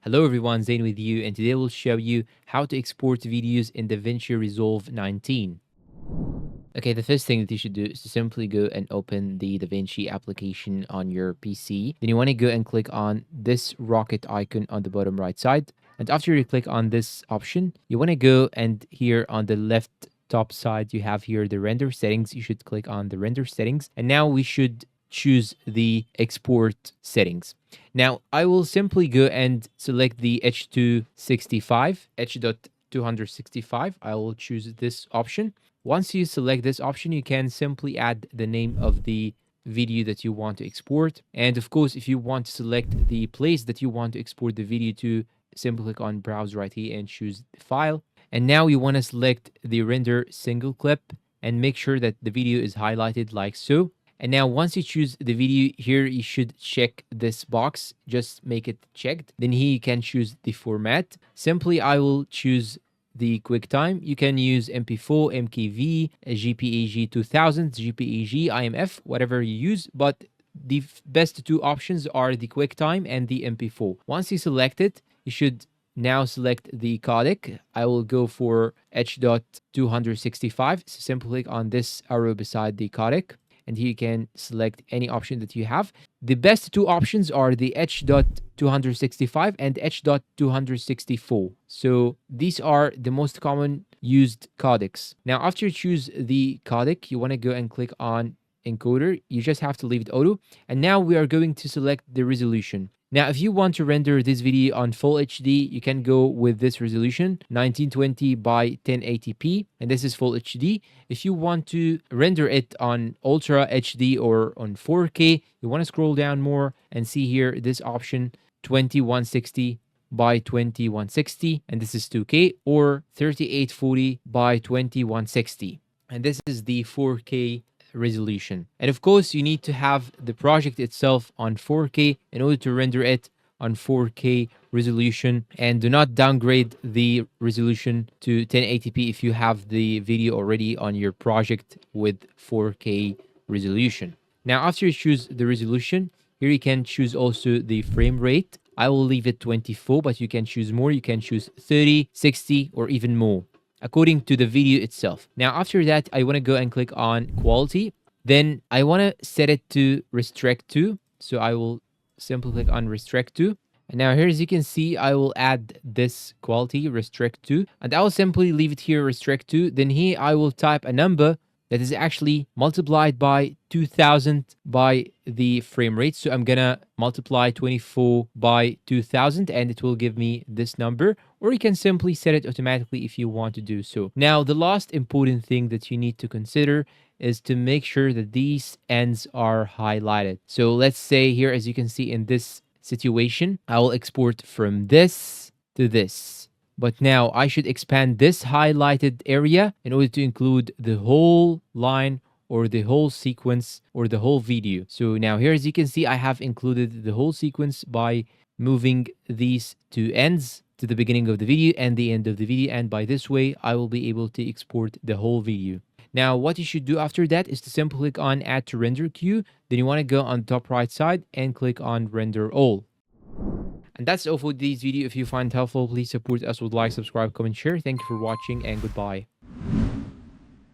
Hello everyone, Zain with you, and today we'll show you how to export videos in Davinci Resolve 19. Okay, the first thing that you should do is to simply go and open the Davinci application on your PC. Then you want to go and click on this rocket icon on the bottom right side. And after you click on this option, you want to go and here on the left top side, you have here the render settings. You should click on the render settings. And now we should choose the export settings. Now, I will simply go and select the H265, H.265. I will choose this option. Once you select this option, you can simply add the name of the video that you want to export. And of course, if you want to select the place that you want to export the video to, simply click on browse right here and choose the file. And now you want to select the render single clip and make sure that the video is highlighted like so. And now once you choose the video here, you should check this box, just make it checked. Then here you can choose the format. Simply, I will choose the QuickTime. You can use MP4, MKV, JPEG 2000, JPEG, IMF, whatever you use, but the best two options are the QuickTime and the MP4. Once you select it, you should now select the codec. I will go for H.265. So simply click on this arrow beside the codec. And here you can select any option that you have. The best two options are the H.265 and H.264. So these are the most common used codecs. Now, after you choose the codec, you want to go and click on encoder. You just have to leave it auto. And now we are going to select the resolution. Now, if you want to render this video on full HD, you can go with this resolution, 1920 by 1080p, and this is full HD. If you want to render it on Ultra HD or on 4K, you want to scroll down more and see here this option, 2160 by 2160, and this is 2K, or 3840 by 2160, and this is the 4K resolution. And of course, you need to have the project itself on 4K in order to render it on 4K resolution, and do not downgrade the resolution to 1080p if you have the video already on your project with 4K resolution. Now, after you choose the resolution, here you can choose also the frame rate. I will leave it 24, but you can choose more. You can choose 30, 60, or even more, according to the video itself. Now, after that, I want to go and click on quality. Then I want to set it to restrict to. So I will simply click on restrict to. And now here, as you can see, I will add this quality restrict to, and I will simply leave it here restrict to. Then here I will type a number that is actually multiplied by 2000 by the frame rate. So I'm gonna multiply 24 by 2000 and it will give me this number, or you can simply set it automatically if you want to do so. Now, the last important thing that you need to consider is to make sure that these ends are highlighted. So let's say here, as you can see in this situation, I will export from this to this. But now I should expand this highlighted area in order to include the whole line or the whole sequence or the whole video. So now here, as you can see, I have included the whole sequence by moving these two ends to the beginning of the video and the end of the video. And by this way, I will be able to export the whole video. Now, what you should do after that is to simply click on add to render queue. Then you want to go on the top right side and click on render all. And that's all for this video. If you find it helpful, please support us with like, subscribe, comment, share. Thank you for watching and goodbye.